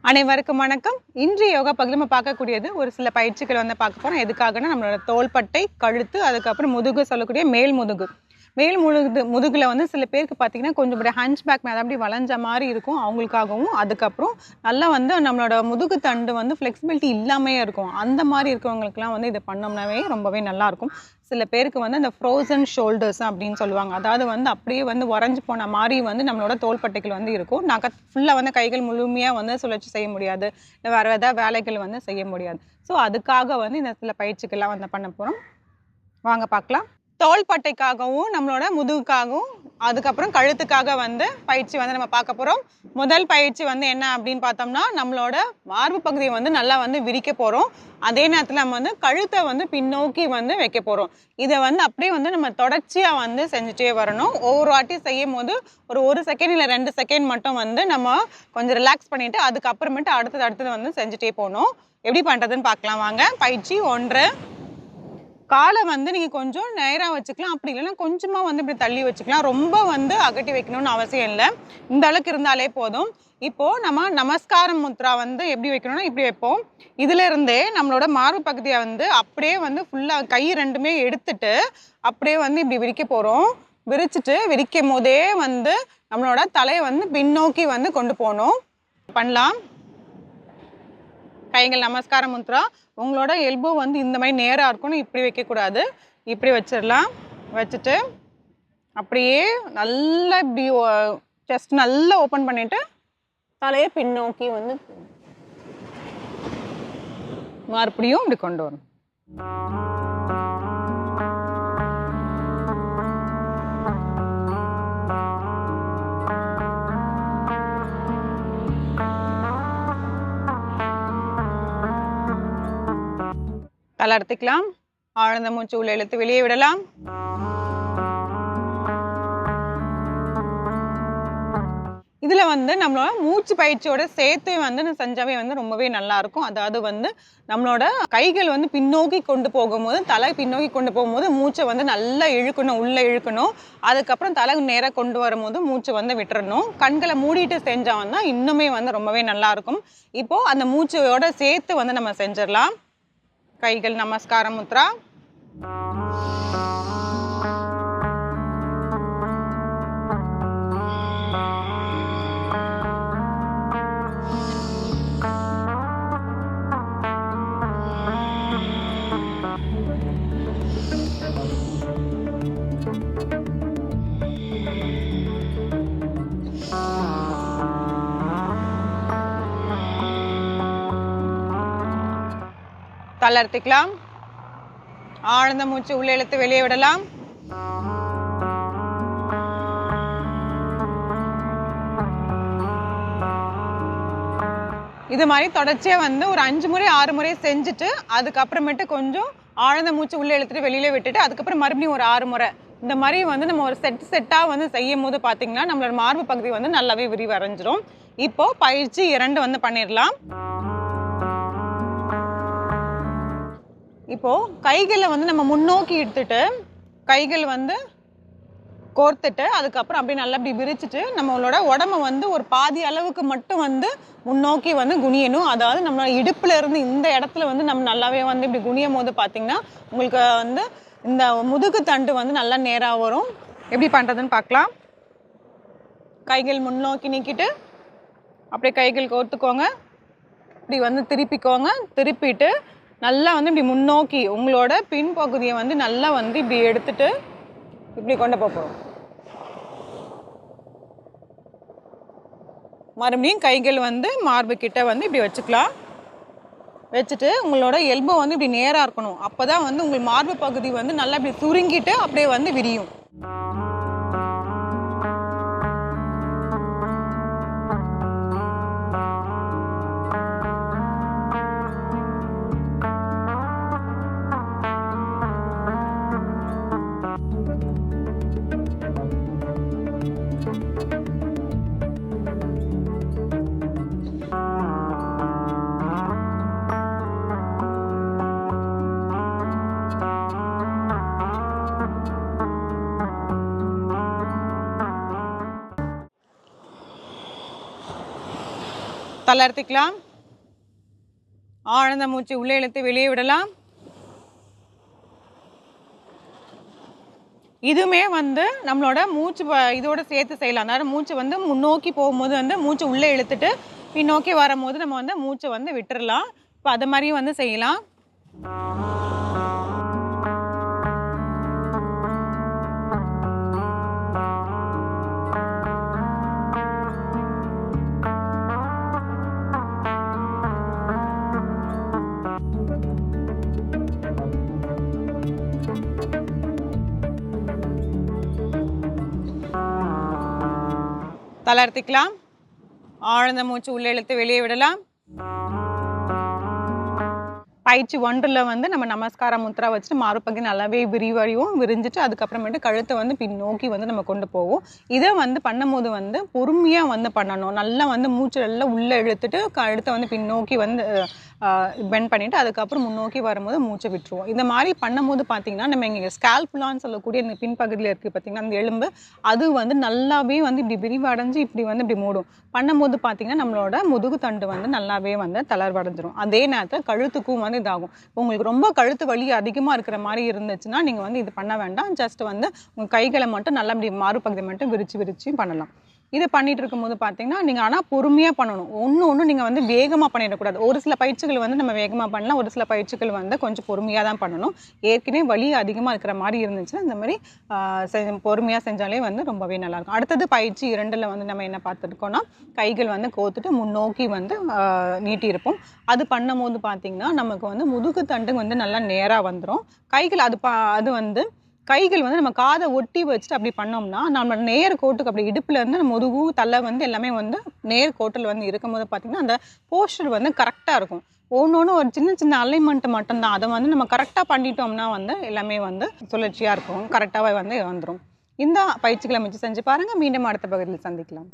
அனைவருக்கும் வணக்கம். இன்று யோகா பகுதியில் நம்ம பார்க்கக்கூடியது ஒரு சில பயிற்சிகள் வந்து பார்க்க போகிறோம். எதுக்காகனா நம்மளோட தோள்பட்டை, கழுத்து, அதுக்கப்புறம் முதுகு சொல்லக்கூடிய மேல் முதுகு. முதுகில் வந்து சில பேருக்கு பார்த்தீங்கன்னா கொஞ்சம் இப்படி ஹஞ்ச் பேக் மேலே அப்படி வளைஞ்ச மாதிரி இருக்கும் அவங்களுக்காகவும். அதுக்கப்புறம் நல்லா வந்து நம்மளோட முதுகு தண்டு வந்து ஃப்ளெக்சிபிலிட்டி இல்லாமையே இருக்கும். அந்த மாதிரி இருக்கிறவங்களுக்குலாம் வந்து இதை பண்ணோம்னாவே ரொம்பவே நல்லாயிருக்கும். சில பேருக்கு வந்து இந்த ஃப்ரோசன் ஷோல்டர்ஸ் அப்படின்னு சொல்லுவாங்க. அதாவது வந்து அப்படியே வந்து உறைஞ்சி போன மாதிரி வந்து நம்மளோட தோள்பட்டைகள் வந்து இருக்கும். ஃபுல்லாக வந்து கைகள் முழுமையாக வந்து சுழற்சி செய்ய முடியாது, இல்லை வேறு ஏதாவது வேலைகள் வந்து செய்ய முடியாது. ஸோ அதுக்காக வந்து இந்த சில பயிற்சிகள்லாம் வந்து பண்ண போகிறோம். வாங்க பார்க்கலாம். தோள்பட்டைக்காகவும் நம்மளோட முதுகுக்காகவும் அதுக்கப்புறம் கழுத்துக்காக வந்து பயிற்சி வந்து நம்ம பார்க்க போகிறோம். முதல் பயிற்சி வந்து என்ன அப்படின்னு பார்த்தோம்னா நம்மளோட மார்பு பகுதியை வந்து நல்லா வந்து விரிக்க போகிறோம். அதே நேரத்தில் நம்ம வந்து கழுத்தை வந்து பின்னோக்கி வந்து வைக்க போகிறோம். இதை வந்து அப்படியே வந்து நம்ம தொடர்ச்சியாக வந்து செஞ்சுட்டே வரணும். ஒவ்வொரு வாட்டி செய்யும் போது ஒரு செகண்ட் இல்லை 2 செகண்ட் மட்டும் வந்து நம்ம கொஞ்சம் ரிலாக்ஸ் பண்ணிவிட்டு அதுக்கப்புறமேட்டு அடுத்தது வந்து செஞ்சுட்டே போகணும். எப்படி பண்ணுறதுன்னு பார்க்கலாம் வாங்க. பயிற்சி 1. காலை வந்து நீங்கள் கொஞ்சம் நேராக வச்சுக்கலாம், அப்படி இல்லைன்னா கொஞ்சமாக வந்து இப்படி தள்ளி வச்சுக்கலாம். ரொம்ப வந்து அகட்டி வைக்கணும்னு அவசியம் இல்லை, இந்த அளவுக்கு இருந்தாலே போதும். இப்போது நம்ம நமஸ்காரம் முத்ரா வந்து எப்படி வைக்கணும்னா இப்படி வைப்போம். இதிலிருந்தே நம்மளோட மார்பு பகுதியை வந்து அப்படியே வந்து ஃபுல்லாக கை ரெண்டுமே எடுத்துட்டு அப்படியே வந்து இப்படி விரிக்க போகிறோம். விரிக்கும் போதே வந்து நம்மளோட தலையை வந்து பின்னோக்கி வந்து கொண்டு போகணும். பண்ணலாம். கைகள் நமஸ்கார முத்ரா. உங்களோட எல்போ வந்து இந்த மாதிரி நேராக இருக்கணும், இப்படி வைக்கக்கூடாது. இப்படி வச்சிடலாம். வச்சுட்டு அப்படியே நல்லா இப்படி செஸ்ட் நல்லா ஓப்பன் பண்ணிவிட்டு தலையை பின்னோக்கி வந்து மறுபடியும் இப்படி கொண்டு வரும். தளர்த்திக்கலாம். ஆழ்ந்த மூச்சு உள்ள இழுத்து வெளியே விடலாம். இதுல வந்து நம்மளோட மூச்சு பயிற்சியோட சேர்த்து வந்து செஞ்சாவே வந்து ரொம்பவே நல்லா இருக்கும். அதாவது வந்து நம்மளோட கைகள் வந்து பின்னோக்கி கொண்டு போகும்போது, தலை பின்னோக்கி கொண்டு போகும்போது மூச்சை வந்து நல்லா இழுக்கணும், உள்ள இழுக்கணும். அதுக்கப்புறம் தலை நேராக கொண்டு வரும்போது மூச்சை வந்து விட்டுறணும். கண்களை மூடிட்டு செஞ்சா வந்து இன்னுமே வந்து ரொம்பவே நல்லா இருக்கும். இப்போ அந்த மூச்சையோட சேர்த்து வந்து நம்ம செஞ்சிடலாம். கைகள் நமஸ்கார முத்ரா. தளர்த்திக்கலாம். ஆழ்ந்த மூச்சு உள்ள இழுத்து வெளியே விடலாம். இது மாதிரி தொடர்ச்சியா வந்து ஒரு 5 முறை 6 முறை செஞ்சுட்டு அதுக்கப்புறமேட்டு கொஞ்சம் ஆழ்ந்த மூச்சு உள்ள இழுத்துட்டு வெளியில விட்டுட்டு அதுக்கப்புறம் மறுபடியும் ஒரு 6 முறை இந்த மாதிரி வந்து நம்ம ஒரு செட்டா வந்து செய்யும் போது பார்த்தீங்கன்னா நம்மளோட மார்பு பகுதி வந்து நல்லாவே விரிவடைஞ்சிரும். இப்போ பயிற்சி 2 வந்து பண்ணிடலாம். இப்போ கைகளை வந்து நம்ம முன்னோக்கி எடுத்துட்டு கைகள் வந்து கோர்த்துட்டு அதுக்கப்புறம் அப்படியே நல்லா அப்படி விரிச்சிட்டு நம்மளோட உடம்ப வந்து ஒரு பாதி அளவுக்கு மட்டும் வந்து முன்னோக்கி வந்து குனியணும். அதாவது நம்மளோட இடுப்புல இருந்து இந்த இடத்துல வந்து நம்ம நல்லாவே வந்து இப்படி குனியும் போது பார்த்தீங்கன்னா உங்களுக்கு வந்து இந்த முதுகு தண்டு வந்து நல்லா நேராக வரும். எப்படி பண்ணுறதுன்னு பார்க்கலாம். கைகள் முன்னோக்கி நீக்கிட்டு அப்படியே கைகள் கோர்த்துக்கோங்க. இப்படி வந்து திருப்பிக்கோங்க. திருப்பிட்டு நல்லா வந்து இப்படி முன்னோக்கி உங்களோட பின்பகுதியை வந்து நல்லா வந்து இப்படி எடுத்துட்டு இப்படி கொண்டு போகிறோம். மறுபடியும் கைகள் வந்து மார்பு கிட்ட வந்து இப்படி வச்சுக்கலாம். வச்சுட்டு உங்களோட எல்போ வந்து இப்படி நேராக இருக்கணும். அப்போ தான் வந்து உங்கள் மார்பு பகுதி வந்து நல்லா இப்படி சுருங்கிட்டு அப்படியே வந்து விரியும். தளர்த்திக்கலாம். ஆழ்ந்த மூச்சு உள்ளே இழுத்து வெளியே விடலாம். இதுவுமே வந்து நம்மளோட மூச்சு இதோட சேர்த்து செய்யலாம். அதாவது மூச்சு வந்து முன்னோக்கி போகும்போது வந்து மூச்சு உள்ளே இழுத்துட்டு பின்னோக்கி வரும்போது நம்ம வந்து மூச்சை வந்து விட்டுறலாம். இப்போ அது மாதிரியும் வந்து செய்யலாம். தளர்த்திக்கலாம். ஆழ்ந்த மூச்சு உள்ளே இழுத்து வெளியே விடலாம். பயிற்சி 1ல் வந்து நம்ம நமஸ்கார முத்ரா வச்சுட்டு மார்பகுதி நல்லாவே விரிஞ்சிட்டு அதுக்கப்புறமேட்டு கழுத்தை வந்து பின்னோக்கி வந்து நம்ம கொண்டு போவோம். இதை வந்து பண்ணும்போது வந்து பொறுமையாக வந்து பண்ணணும். நல்லா வந்து மூச்சு நல்லா உள்ளே இழுத்துட்டு கழுத்தை வந்து பின்னோக்கி வந்து பெண்ட் பண்ணிவிட்டு அதுக்கப்புறம் முன்னோக்கி வரும்போது மூச்சை விட்டுருவோம். இந்த மாதிரி பண்ணும்போது பார்த்திங்கன்னா நம்ம இங்கே ஸ்கேல்புலான்னு சொல்லக்கூடிய இந்த பின்பகுதியில் இருக்குது பார்த்திங்கன்னா அந்த எலும்பு அது வந்து நல்லாவே வந்து இப்படி விரிவடைஞ்சு இப்படி வந்து இப்படி மூடும். பண்ணும்போது பார்த்திங்கன்னா நம்மளோட முதுகு தண்டு வந்து நல்லாவே வந்து தளர்வடைஞ்சிரும். அதே நேரத்தில் கழுத்துக்கும் வந்து இதாகும். உங்களுக்கு ரொம்ப கழுத்து வலி அதிகமாக இருக்கிற மாதிரி இருந்துச்சுன்னா நீங்கள் வந்து இது பண்ண வேண்டாம். ஜஸ்ட் வந்து உங்கள் கைகளை மட்டும் நல்லா இப்படி மாறுபகுதி மட்டும் விரிச்சு பண்ணலாம். இது பண்ணிட்டு இருக்கும்போது பார்த்தீங்கன்னா நீங்கள் ஆனால் பொறுமையாக பண்ணணும். ஒன்று நீங்கள் வந்து வேகமாக பண்ணிடக்கூடாது. ஒரு சில பயிற்சிகள் வந்து நம்ம வேகமாக பண்ணலாம். ஒரு சில பயிற்சிகள் வந்து கொஞ்சம் பொறுமையாக தான் பண்ணணும். ஏற்கனவே வலி அதிகமாக இருக்கிற மாதிரி இருந்துச்சுன்னா இந்த மாதிரி பொறுமையாக செஞ்சாலே வந்து ரொம்பவே நல்லாயிருக்கும். அடுத்தது பயிற்சி 2ல் வந்து நம்ம என்ன பார்த்துருக்கோன்னா கைகள் வந்து கோத்துட்டு முன்னோக்கி வந்து நீட்டியிருப்போம். அது பண்ணும்போது பார்த்திங்கன்னா நமக்கு வந்து முதுகு தண்டு வந்து நல்லா நேராக வந்துடும். கைகள் அது வந்து கைகள் வந்து நம்ம காதை ஒட்டி வச்சுட்டு அப்படி பண்ணோம்னா நம்ம நேர் கோட்டுக்கு அப்படி இடுப்பில் இருந்து நம்ம முதுகு தலை வந்து எல்லாமே வந்து நேர் கோட்டில் வந்து இருக்கும்போது பார்த்திங்கன்னா அந்த போஸ்டர் வந்து கரெக்டாக இருக்கும். ஒன்று ஒரு சின்ன அலைன்மெண்ட் மட்டும்தான். அதை வந்து நம்ம கரெக்டாக பண்ணிட்டோம்னா வந்து எல்லாமே வந்து சுழற்சியாக இருக்கும். கரெக்டாக வந்து வந்துடும். இந்த பயிற்சிகளை முயற்சி செஞ்சு பாருங்கள். மீண்டும் அடுத்த பகுதியில் சந்திக்கலாம்.